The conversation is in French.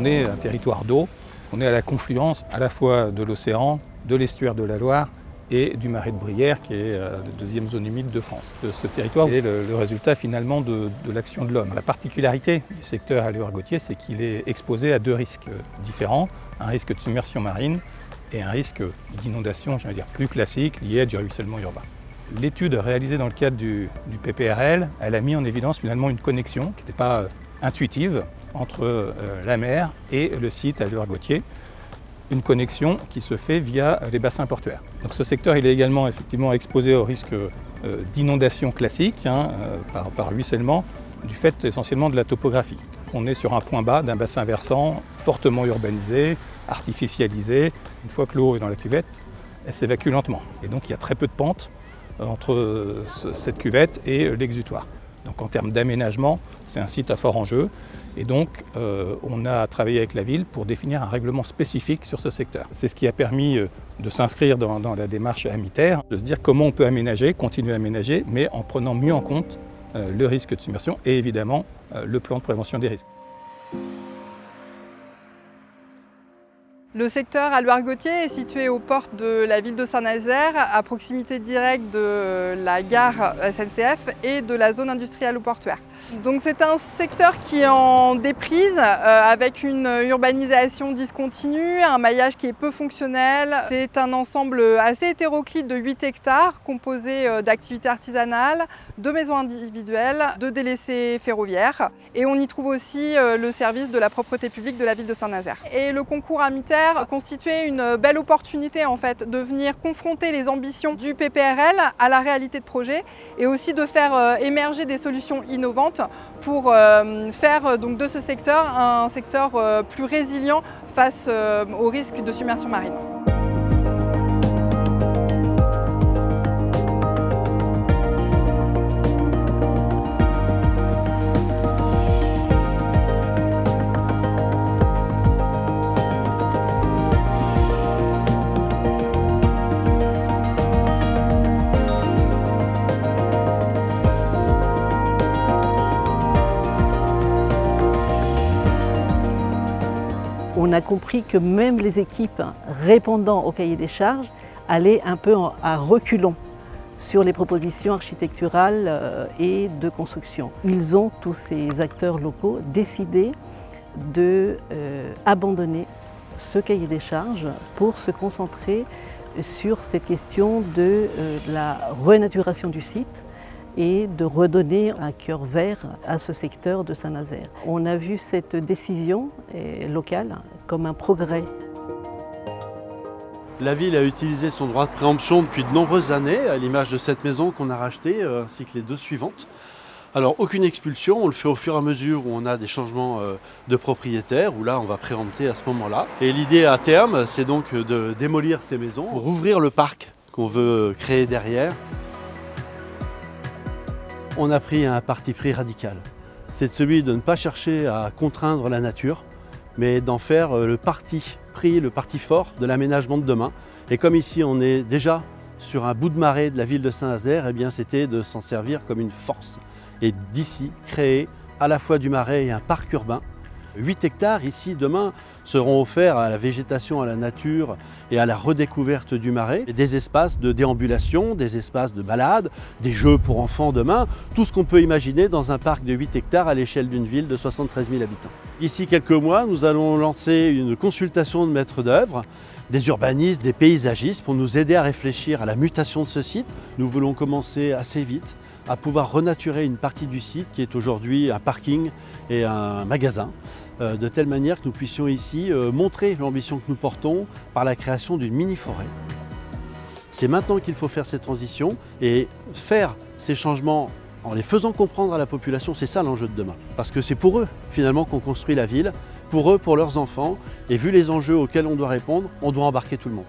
On est un territoire d'eau, on est à la confluence à la fois de l'océan, de l'estuaire de la Loire et du marais de Brière, qui est la deuxième zone humide de France. Ce territoire est le résultat finalement de l'action de l'homme. La particularité du secteur Alluire-Gautier, c'est qu'il est exposé à deux risques différents, un risque de submersion marine et un risque d'inondation, je vais dire, plus classique, lié à du ruissellement urbain. L'étude réalisée dans le cadre du PPRL, elle a mis en évidence finalement une connexion qui n'était pas intuitive entre la mer et le site Alluire-Gautier. Une connexion qui se fait via les bassins portuaires. Donc ce secteur il est également effectivement exposé au risque d'inondation classique par ruissellement du fait essentiellement de la topographie. On est sur un point bas d'un bassin versant fortement urbanisé, artificialisé. Une fois que l'eau est dans la cuvette, elle s'évacue lentement. Et donc il y a très peu de pente entre cette cuvette et l'exutoire. Donc en termes d'aménagement, c'est un site à fort enjeu. Et donc on a travaillé avec la ville pour définir un règlement spécifique sur ce secteur. C'est ce qui a permis de s'inscrire dans la démarche AMITER, de se dire comment on peut aménager, continuer à aménager, mais en prenant mieux en compte le risque de submersion et évidemment le plan de prévention des risques. Le secteur Alluire-Gautier est situé aux portes de la ville de Saint-Nazaire, à proximité directe de la gare SNCF et de la zone industrielle ou portuaire. Donc c'est un secteur qui est en déprise, avec une urbanisation discontinue, un maillage qui est peu fonctionnel. C'est un ensemble assez hétéroclite de 8 hectares, composé d'activités artisanales, de maisons individuelles, de délaissés ferroviaires. Et on y trouve aussi le service de la propreté publique de la ville de Saint-Nazaire. Et le concours AMITER constituait une belle opportunité en fait de venir confronter les ambitions du PPRL à la réalité de projet et aussi de faire émerger des solutions innovantes pour faire donc de ce secteur un secteur plus résilient face aux risques de submersion marine. On a compris que même les équipes répondant au cahier des charges allaient un peu à reculons sur les propositions architecturales et de construction. Ils ont, tous ces acteurs locaux, décidé d'abandonner ce cahier des charges pour se concentrer sur cette question de la renaturation du site et de redonner un cœur vert à ce secteur de Saint-Nazaire. On a vu cette décision locale comme un progrès. La ville a utilisé son droit de préemption depuis de nombreuses années, à l'image de cette maison qu'on a rachetée, ainsi que les deux suivantes. Alors aucune expulsion, on le fait au fur et à mesure où on a des changements de propriétaires, où là on va préempter à ce moment-là. Et l'idée à terme, c'est donc de démolir ces maisons pour ouvrir le parc qu'on veut créer derrière. On a pris un parti pris radical. C'est celui de ne pas chercher à contraindre la nature, mais d'en faire le parti pris, le parti fort de l'aménagement de demain. Et comme ici on est déjà sur un bout de marais de la ville de Saint-Nazaire, eh bien c'était de s'en servir comme une force. Et d'ici, créer à la fois du marais et un parc urbain. 8 hectares ici demain seront offerts à la végétation, à la nature et à la redécouverte du marais. Et des espaces de déambulation, des espaces de balade, des jeux pour enfants demain, tout ce qu'on peut imaginer dans un parc de 8 hectares à l'échelle d'une ville de 73 000 habitants. D'ici quelques mois, nous allons lancer une consultation de maîtres d'œuvre, des urbanistes, des paysagistes pour nous aider à réfléchir à la mutation de ce site. Nous voulons commencer assez vite à pouvoir renaturer une partie du site qui est aujourd'hui un parking et un magasin, de telle manière que nous puissions ici montrer l'ambition que nous portons par la création d'une mini-forêt. C'est maintenant qu'il faut faire cette transition et faire ces changements en les faisant comprendre à la population, c'est ça l'enjeu de demain. Parce que c'est pour eux finalement qu'on construit la ville, pour eux, pour leurs enfants, et vu les enjeux auxquels on doit répondre, on doit embarquer tout le monde.